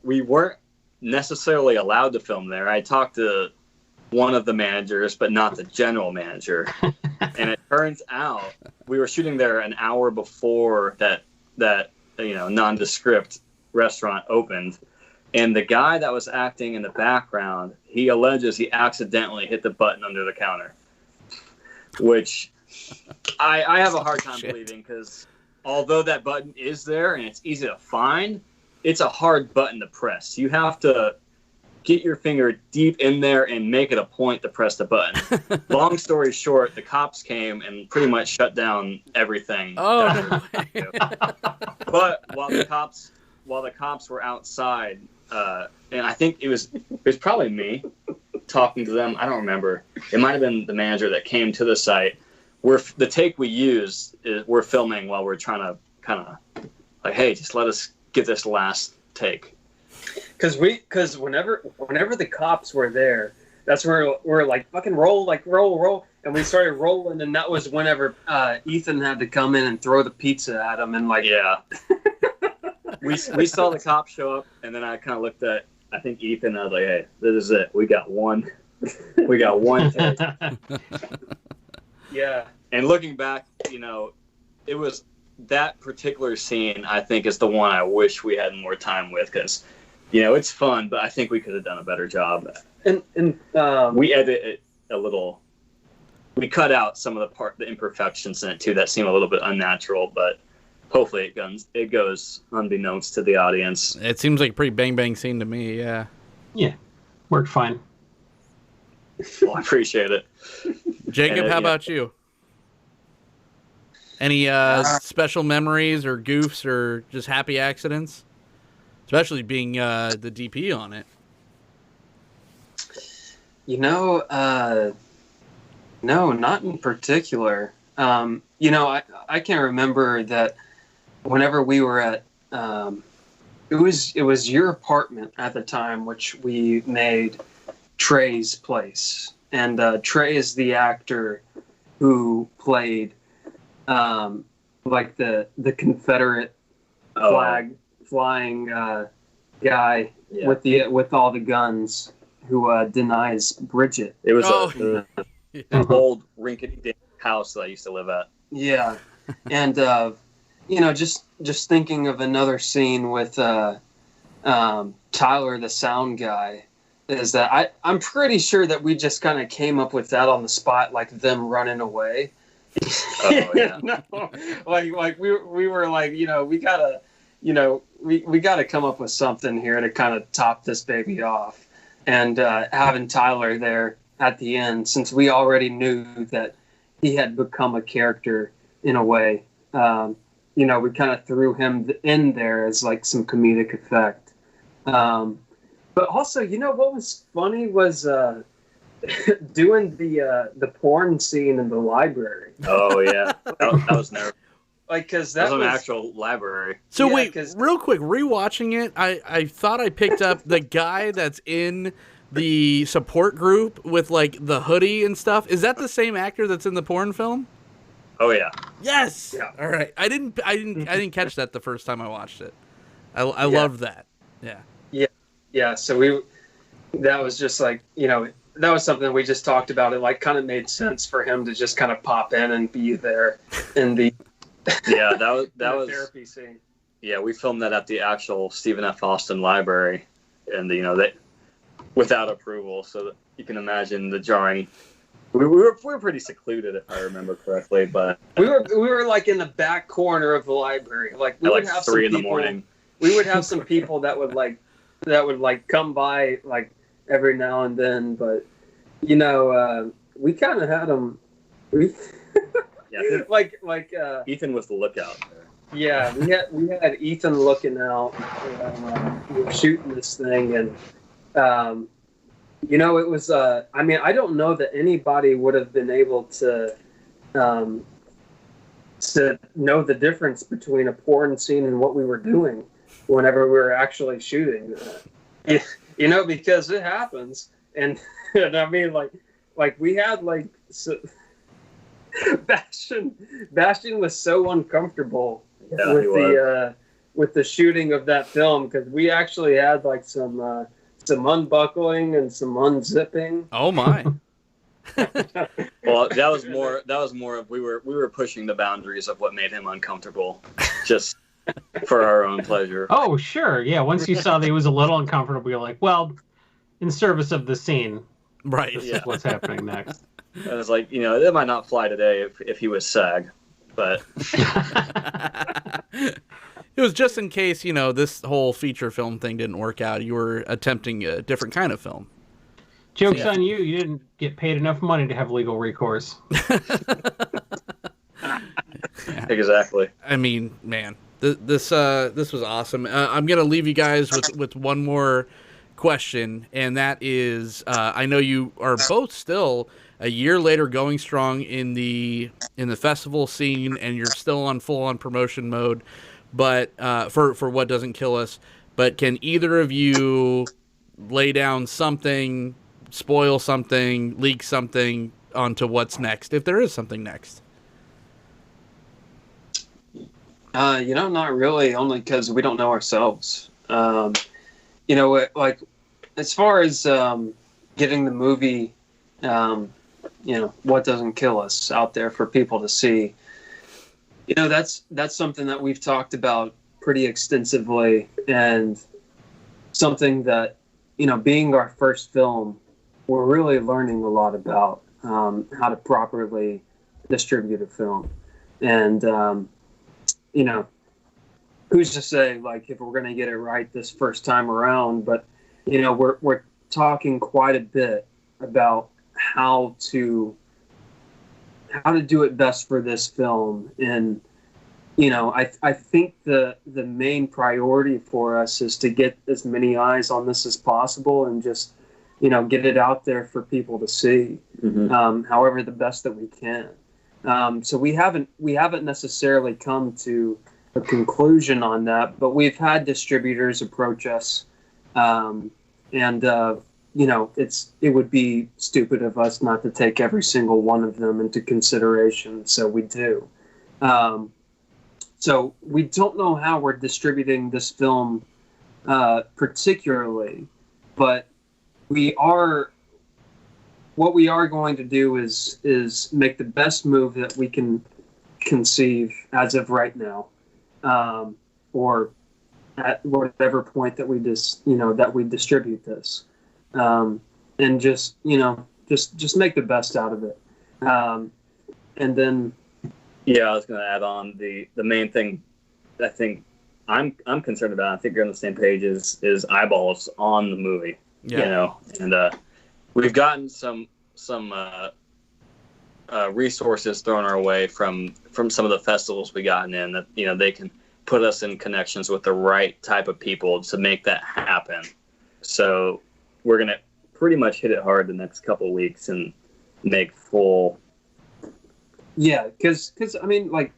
we weren't necessarily allowed to film there. I talked to one of the managers, but not the general manager. And it turns out we were shooting there an hour before that nondescript restaurant opened. And the guy that was acting in the background, he alleges he accidentally hit the button under the counter, which I have a hard time believing, because although that button is there and it's easy to find, it's a hard button to press. You have to get your finger deep in there and make it a point to press the button. Long story short, the cops came and pretty much shut down everything. Oh, but while the cops were outside, and I think it was probably me talking to them. I don't remember. It might have been the manager that came to the site. The take we used is we're filming while we're trying to kind of like, hey, just let us get this last take. Because whenever the cops were there, that's where we're like, fucking roll, and we started rolling, and that was whenever Ethan had to come in and throw the pizza at him, and like, yeah. We saw the cops show up, and then I kind of looked at, I think, Ethan, and I was like, hey, this is it. We got one take. Yeah. And looking back, it was that particular scene, I think, is the one I wish we had more time with, because it's fun, but I think we could have done a better job. And we edit it a little. We cut out some of the imperfections in it too that seem a little bit unnatural, but hopefully it goes unbeknownst to the audience. It seems like a pretty bang scene to me. Yeah. Yeah, worked fine. Well, I appreciate it. Jacob, how about you? Any special memories or goofs or just happy accidents? Especially being the DP on it. No, not in particular. I can remember that whenever we were at, it was your apartment at the time, which we made Trey's place. And Trey is the actor who played like the Confederate flag flying guy with all the guns who denies Bridget. It was an old rinky-dink house that I used to live at. Yeah, and just thinking of another scene with Tyler, the sound guy, is that I'm pretty sure that we just kind of came up with that on the spot, like them running away. Oh yeah. like we were like, we gotta, we gotta come up with something here to kind of top this baby off, and having Tyler there at the end, since we already knew that he had become a character in a way, we kind of threw him in there as like some comedic effect. But also, what was funny was doing the porn scene in the library. Oh yeah, that was nerve. Like, because that was an actual library. So yeah, wait, real quick, rewatching it, I thought I picked up the guy that's in the support group with like the hoodie and stuff. Is that the same actor that's in the porn film? Oh yeah. Yes. Yeah. All right. I didn't catch that the first time I watched it. I loved that. Yeah. Yeah. So that was just like, that was something we just talked about. It like kind of made sense for him to just kind of pop in and be there in the that was therapy scene. Yeah, we filmed that at the actual Stephen F. Austin Library, and they without approval, so that you can imagine the jarring. We were pretty secluded, if I remember correctly, but we were like in the back corner of the library, like we would have 3 in the morning. We would have some people that would come by like every now and then, but we kind of had them. Yeah, like Ethan was the lookout there. Yeah, we had Ethan looking out. We were shooting this thing, and it was. I don't know that anybody would have been able to know the difference between a porn scene and what we were doing whenever we were actually shooting. Because it happens, and I mean, like we had like. Bastian was so uncomfortable with the shooting of that film, because we actually had like some unbuckling and some unzipping. Oh my! Well, that was more of we were pushing the boundaries of what made him uncomfortable, just for our own pleasure. Oh sure, yeah. Once you saw that he was a little uncomfortable, you're like, well, in service of the scene, right? This is what's happening next. I was like, it might not fly today if he was SAG, but it was just in case, this whole feature film thing didn't work out. You were attempting a different kind of film. Joke's on you. You didn't get paid enough money to have legal recourse. Exactly. I mean, man, this was awesome. I'm going to leave you guys with one more question, and that is, I know you are both still a year later going strong in the festival scene, and you're still on full-on promotion mode, but for What Doesn't Kill Us. But can either of you lay down something, spoil something, leak something onto what's next, if there is something next? Not really, only because we don't know ourselves. Like as far as getting the movie, What Doesn't Kill Us out there for people to see, that's something that we've talked about pretty extensively, and something that, being our first film, we're really learning a lot about how to properly distribute a film. And, who's to say, like, if we're going to get it right this first time around, but, we're talking quite a bit about how to do it best for this film. And, I think the main priority for us is to get as many eyes on this as possible and just, get it out there for people to see, however the best that we can. So we haven't necessarily come to a conclusion on that, but we've had distributors approach us, it would be stupid of us not to take every single one of them into consideration. So we do. So we don't know how we're distributing this film particularly, but what we are going to do is make the best move that we can conceive as of right now, or at whatever point that we distribute this, and just make the best out of it, and then. Yeah, I was going to add on the main thing I think I'm concerned about. I think you're on the same page. Is eyeballs on the movie. Yeah. And we've gotten some resources thrown our way from some of the festivals we gotten in that they can put us in connections with the right type of people to make that happen. So we're going to pretty much hit it hard the next couple of weeks and make full. Yeah, because like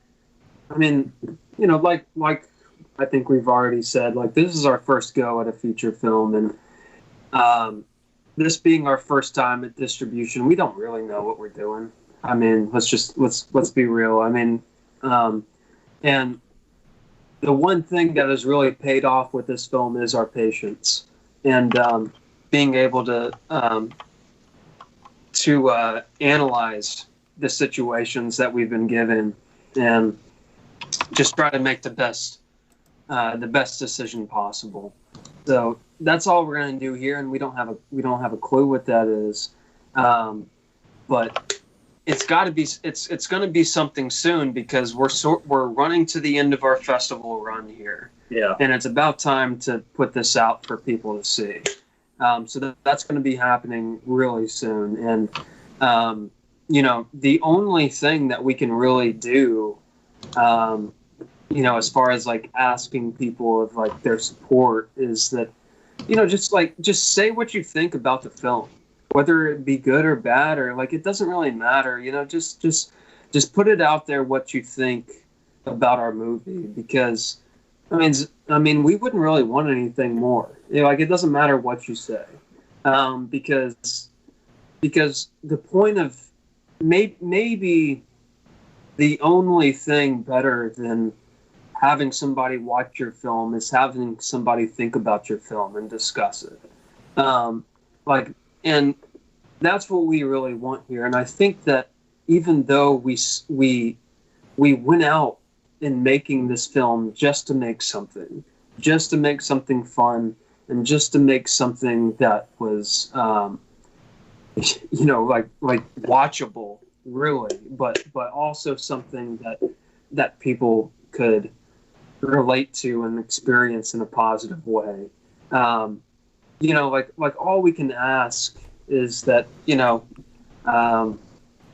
I think we've already said, like, this is our first go at a feature film, and this being our first time at distribution, we don't really know what we're doing. I mean, let's be real. I mean, and the one thing that has really paid off with this film is our patience, and being able to analyze the situations that we've been given and just try to make the best decision possible. So that's all we're going to do here, and we don't have a clue what that is, but it's got to be it's going to be something soon, because we're running to the end of our festival run here. Yeah, and it's about time to put this out for people to see. So that's going to be happening really soon, and the only thing that we can really do, as far as like asking people of like their support, is that, just say what you think about the film, whether it be good or bad, or like, it doesn't really matter, just put it out there what you think about our movie, because I mean, we wouldn't really want anything more. Like, it doesn't matter what you say, because the point of maybe the only thing better than having somebody watch your film is having somebody think about your film and discuss it. And that's what we really want here. And I think that even though we went out in making this film just to make something fun, and just to make something that was, like watchable, really, but also something that people could relate to and experience in a positive way. Like all we can ask is that,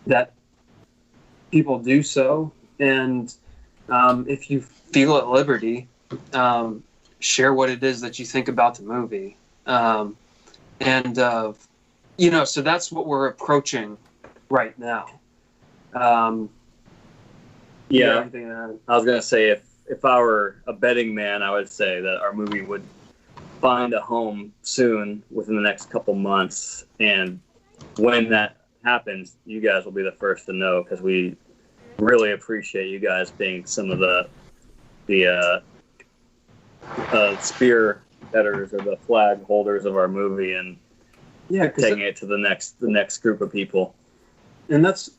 that people do so, and if you feel at liberty, share what it is that you think about the movie. So that's what we're approaching right now. I was going to say, if I were a betting man, I would say that our movie would find a home soon, within the next couple months. And when that happens, you guys will be the first to know, because we really appreciate you guys being some of the spear headers, or the flag holders of our movie, and taking it to the next group of people. And that's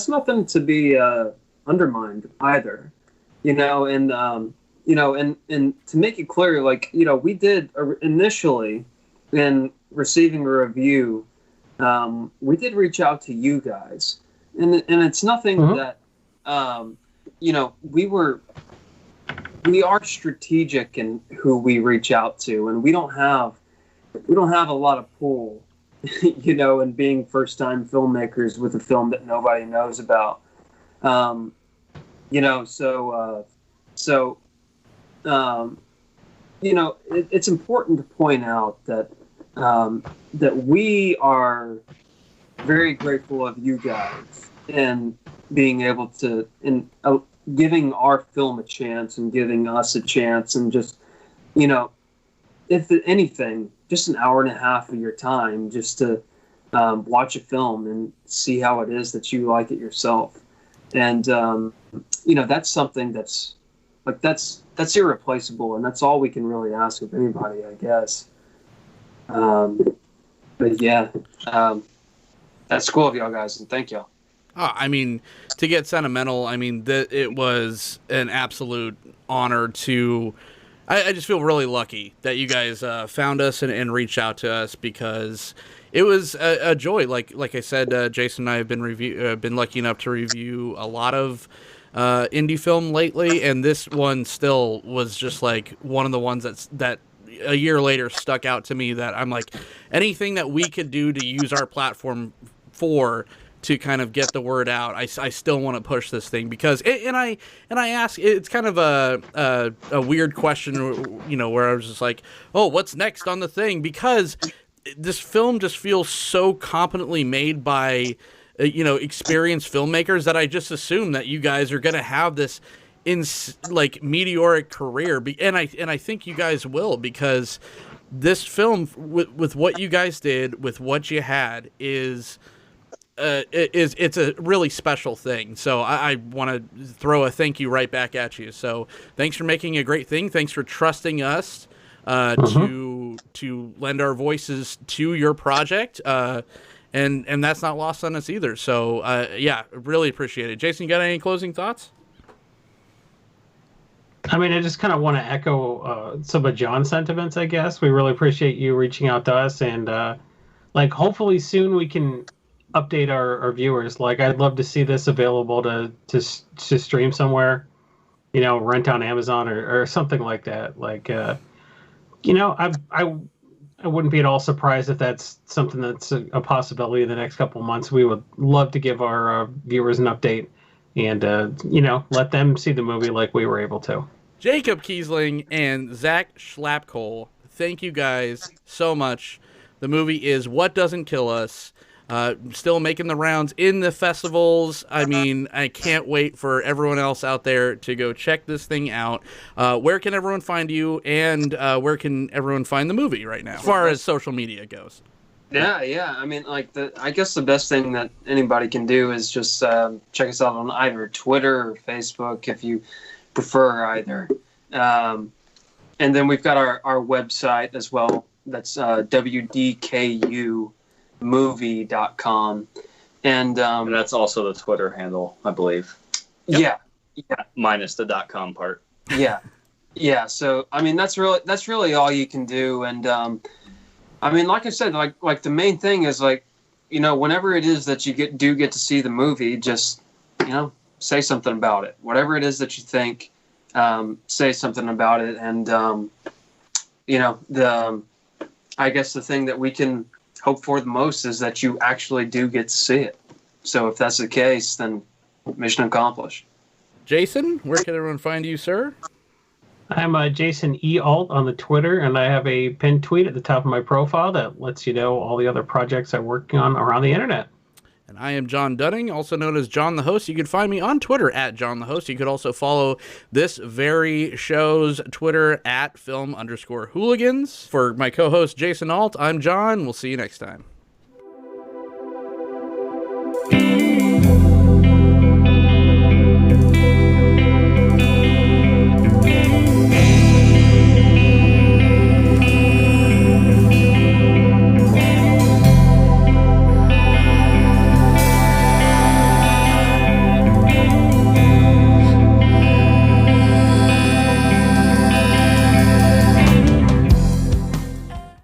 nothing to be undermined either, and and to make it clear, like, we did initially in receiving a review, we did reach out to you guys, and it's nothing that, we are strategic in who we reach out to, and we don't have a lot of pull, in being first-time filmmakers with a film that nobody knows about. It's important to point out that that we are very grateful of you guys and being able to, giving our film a chance and giving us a chance, and just, if anything, just an hour and a half of your time just to watch a film and see how it is that you like it yourself. And, that's something that's irreplaceable, and that's all we can really ask of anybody, I guess. But yeah, that's cool of y'all guys, and thank y'all. I mean, to get sentimental, it was an absolute honor to... I just feel really lucky that you guys found us and reached out to us, because it was a joy. Like I said, Jason and I have been lucky enough to review a lot of indie film lately, and this one still was just like one of the ones that a year later stuck out to me, that I'm like, anything that we could do to use our platform to kind of get the word out, I still want to push this thing, because I ask, it's kind of a weird question, where I was just like, oh, what's next on the thing, because this film just feels so competently made by experienced filmmakers, that I just assume that you guys are going to have this meteoric career, and I think you guys will, because this film, with what you guys did, with what you had, it's a really special thing. So I want to throw a thank you right back at you. So thanks for making a great thing. Thanks for trusting us to lend our voices to your project. And that's not lost on us either. So yeah, really appreciate it. Jason, you got any closing thoughts? I just kind of want to echo some of John's sentiments, I guess. We really appreciate you reaching out to us, and hopefully soon we can update our viewers. I'd love to see this available to stream somewhere, rent on Amazon or something like that. I wouldn't be at all surprised if that's something that's a possibility in the next couple of months. We would love to give our viewers an update and, let them see the movie like we were able to. Jacob Kiesling and Zach Schlapkohl, thank you guys so much. The movie is What Doesn't Kill Us. Still making the rounds in the festivals. I can't wait for everyone else out there to go check this thing out. Where can everyone find you, and where can everyone find the movie right now, as far as social media goes? Yeah. I guess the best thing that anybody can do is just check us out on either Twitter or Facebook, if you prefer either. And then we've got our website as well. That's WDKUmovie.com. And that's also the Twitter handle, I believe. Yep. Yeah. Minus the .com part. Yeah. So that's really all you can do. And like I said, like the main thing is, whenever it is that you get to see the movie, just say something about it. Whatever it is that you think, say something about it. And I guess the thing that we can hope for the most is that you actually do get to see it. So if that's the case, then mission accomplished. Jason, where can everyone find you, sir? I'm Jason E. Alt on the Twitter, and I have a pinned tweet at the top of my profile that lets you know all the other projects I'm working on around the internet. And I am John Dunning, also known as John the Host. You can find me on Twitter at John the Host. You could also follow this very show's Twitter at film_hooligans. For my co-host Jason Alt, I'm John. We'll see you next time.